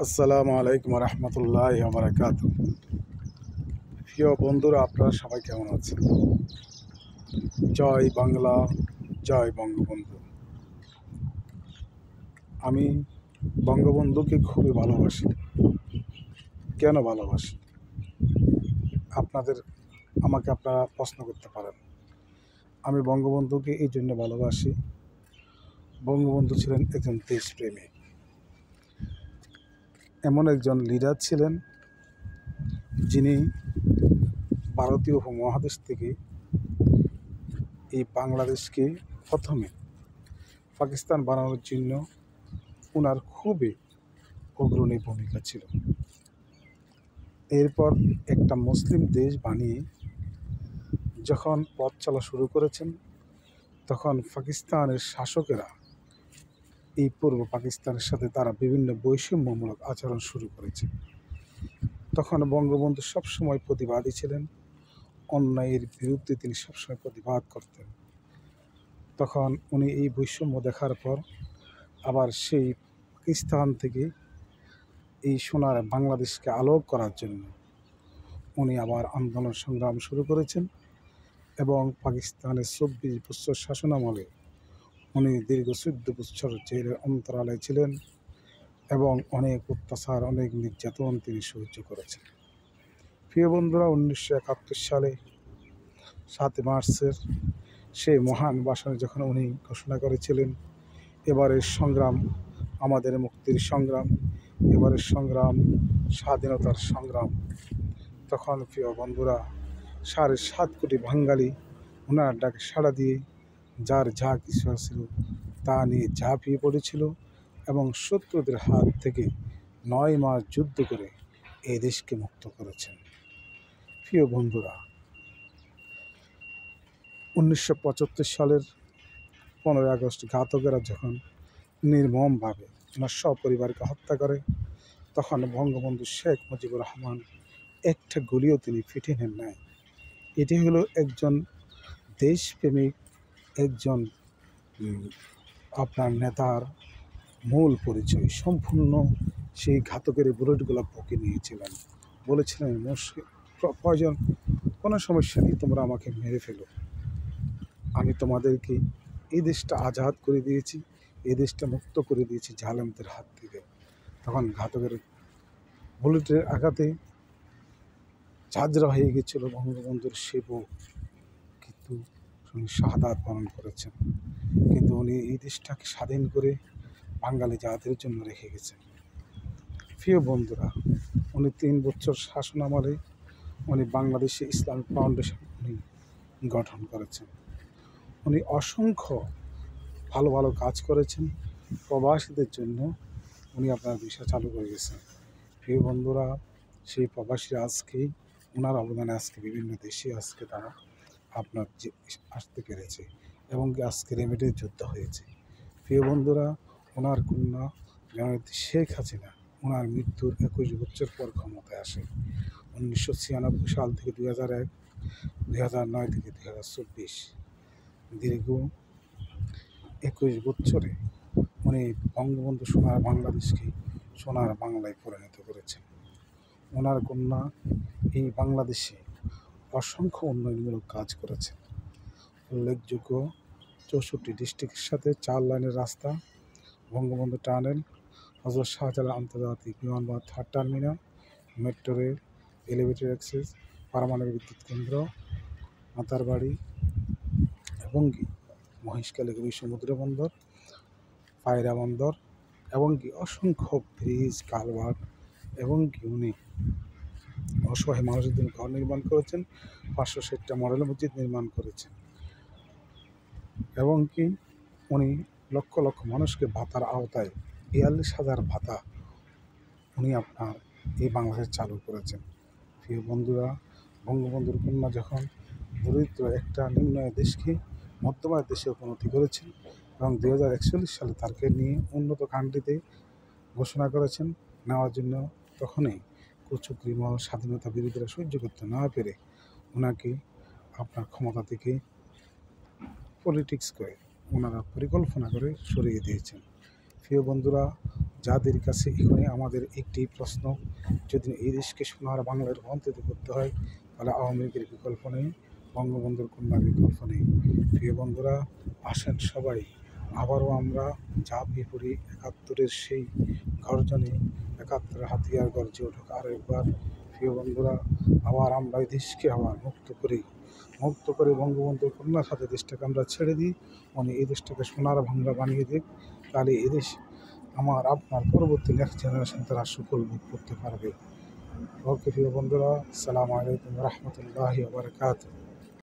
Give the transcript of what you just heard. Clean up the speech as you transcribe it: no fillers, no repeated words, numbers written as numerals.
আসসালামু আলাইকুম রহমতুল্লাহি ওয়া বারাকাতুহু। প্রিয় বন্ধুরা, আপনারা সবাই কেমন আছেন? জয় বাংলা, জয় বঙ্গবন্ধু। আমি বঙ্গবন্ধুকে খুবই ভালোবাসি। কেন ভালোবাসি? আমাকে আপনারা প্রশ্ন করতে পারেন। আমি বঙ্গবন্ধুকে এই জন্য ভালোবাসি, বঙ্গবন্ধু ছিলেন একজন দেশপ্রেমী, এমন একজন লিডার ছিলেন যিনি ভারতীয় উপমহাদেশ থেকে এই বাংলাদেশকে প্রথমে পাকিস্তান বানানোর জন্য ওনার খুবই অগ্রণী ভূমিকা ছিল। এরপর একটা মুসলিম দেশ বানিয়ে যখন পথ চলা শুরু করেছেন, তখন পাকিস্তানের শাসকেরা এই পূর্ব পাকিস্তানের সাথে তারা বিভিন্ন বৈষম্যমূলক আচরণ শুরু করেছে। তখন বঙ্গবন্ধু সবসময় প্রতিবাদী ছিলেন, অন্যায়ের বিরুদ্ধে তিনি সবসময় প্রতিবাদ করতেন। তখন উনি এই বৈষম্য দেখার পর আবার সেই পাকিস্তান থেকে এই সোনার বাংলাদেশকে আলোক করার জন্য উনি আবার আন্দোলন সংগ্রাম শুরু করেছেন এবং পাকিস্তানের ২৪ বছর শাসনামলে উনি দীর্ঘ ১৪ বছর জেলের অন্তরালে ছিলেন এবং অনেক অত্যাচার, অনেক নির্যাতন তিনি সহ্য করেছেন। প্রিয় বন্ধুরা, ১৯৭১ সালে ৭ই মার্চের সেই মহান ভাষণে যখন উনি ঘোষণা করেছিলেন, এবারের সংগ্রাম আমাদের মুক্তির সংগ্রাম, এবারের সংগ্রাম স্বাধীনতার সংগ্রাম, তখন প্রিয় বন্ধুরা ৭.৫ কোটি বাঙালি ওনার ডাকে সাড়া দিয়ে যার যা কিছু ছিল তা নিয়ে ঝাঁপিয়ে পড়েছিল এবং শত্রুদের হাত থেকে ৯ মাস যুদ্ধ করে এই দেশকে মুক্ত করেছেন। প্রিয় বন্ধুরা, ১৯৭৫ সালের ১৫ই আগস্ট ঘাতকেরা যখন নির্মমভাবে ওনার সপরিবারকে হত্যা করে, তখন বঙ্গবন্ধু শেখ মুজিবুর রহমান একটা গুলিও তিনি ফিটে নেন নাই। এটি হলো একজন দেশপ্রেমিক, একজন আপনার নেতার মূল পরিচয়। সম্পূর্ণ সেই ঘাতকের বুলেটগুলো বুকে নিয়েছিলেন, বলেছিলেন প্রয়োজন কোনো সমস্যা নেই, তোমরা আমাকে মেরে ফেলো, আমি তোমাদেরকে এই দেশটা আজাদ করে দিয়েছি, এই দেশটা মুক্ত করে দিয়েছি জালেমদের হাত থেকে। তখন ঘাতকের বুলেটের আঘাতে ঝাঁঝরা হয়ে গেছিল বঙ্গবন্ধুর শিবও, কিন্তু উনি শাহাদাত বরণ করেছেন। কিন্তু উনি এই দেশটাকে স্বাধীন করে বাঙালি জাতির জন্য রেখে গেছেন। প্রিয় বন্ধুরা, উনি ৩ বছর শাসনামলে উনি বাংলাদেশে ইসলামিক ফাউন্ডেশন উনি গঠন করেছেন। উনি অসংখ্য ভালো ভালো কাজ করেছেন। প্রবাসীদের জন্য উনি আপনার ভিসা চালু করে গেছেন। প্রিয় বন্ধুরা, সেই প্রবাসীরা আজকেই ওনার অবদানে আজকে বিভিন্ন দেশে আজকে তারা আপনার যে আসতে পেরেছে এবং আজকে রেমিডের যুদ্ধ হয়েছে। প্রিয় বন্ধুরা, ওনার কন্যা জননেত্রী শেখ হাসিনা ওনার মৃত্যুর ২১ বছর পর ক্ষমতায় আসে। ১৯৯৬ সাল থেকে ২০০১, ২০০৯ থেকে ২০২৪ দীর্ঘ ২১ বছরে উনি বঙ্গবন্ধু সোনার বাংলাদেশকে সোনার বাংলায় পরিণত করেছেন। ওনার কন্যা এই বাংলাদেশে অসংখ্য উন্নয়নমূলক কাজ করেছেন। উল্লেখযোগ্য ৬৪ ডিস্ট্রিক্টের সাথে ৪ লাইনের রাস্তা, বঙ্গবন্ধু টানেল, হযরত শাহজালাল আন্তর্জাতিক বিমানবন্দর 3rd terminal, metro rail, elevated access, পারমাণবিক বিদ্যুৎ কেন্দ্র, মাতারবাড়ি এবং কি মহেশখালী সমুদ্র বন্দর, পায়রা বন্দর এবং কি অসংখ্য ব্রিজ, কালভার্ট এবং কি উনি অসহায় মানুষের জন্য ঘর নির্মাণ করেছেন। ৫৬০টা মডেল মসজিদ নির্মাণ করেছেন এবং কি উনি লক্ষ লক্ষ মানুষকে ভাতার আওতায় ৪২,০০০ ভাতা উনি আপনার এই বাংলাদেশে চালু করেছেন। প্রিয় বন্ধুরা, বঙ্গবন্ধুর কন্যা যখন দরিদ্র একটা নিম্ন দেশকে মধ্যমায়ের দেশে উন্নতি করেছেন এবং ২০৪১ সালে তাকে নিয়ে উন্নত কান্ট্রিতে ঘোষণা করেছেন নেওয়ার জন্য, তখনই কুচক্রীমল স্বাধীনতা বিরোধীরা সহ্য করতে না পেরে ওনাকে আপনার ক্ষমতা থেকে পলিটিক্স করে ওনারা পরিকল্পনা করে সরিয়ে দিয়েছেন। প্রিয় বন্ধুরা, যাদের কাছে এখানে আমাদের একটি প্রশ্ন, যদি এই দেশকে সোনার বাংলায় রূপান্তরিত করতে হয় তাহলে আওয়ামী লীগের বিকল্প নেই, বঙ্গবন্ধুর কন্যার বিকল্প নেই। প্রিয় বন্ধুরা, আসেন সবাই আবারও আমরা ঝাঁপিয়ে পড়ি একাত্তরের সেই গর্জনে, একাত্তরের হাতিয়ার গর্জে উঠুক আরও একবার। প্রিয় বন্ধুরা, আবার আমরা এই দেশকে আবার মুক্ত করে বঙ্গবন্ধুর কন্যার সাথে দেশটাকে আমরা ছেড়ে দিই, উনি এই দেশটাকে সোনার বাংলা বানিয়ে দিক। তাহলে এদেশ আমার আপনার পরবর্তী নেক্সট জেনারেশন তারা সুফল ভোগ করতে পারবে। ওকে প্রিয় বন্ধুরা, আসসালামু আলাইকুম রহমতুল্লাহি ওয়া বারাকাতুহু।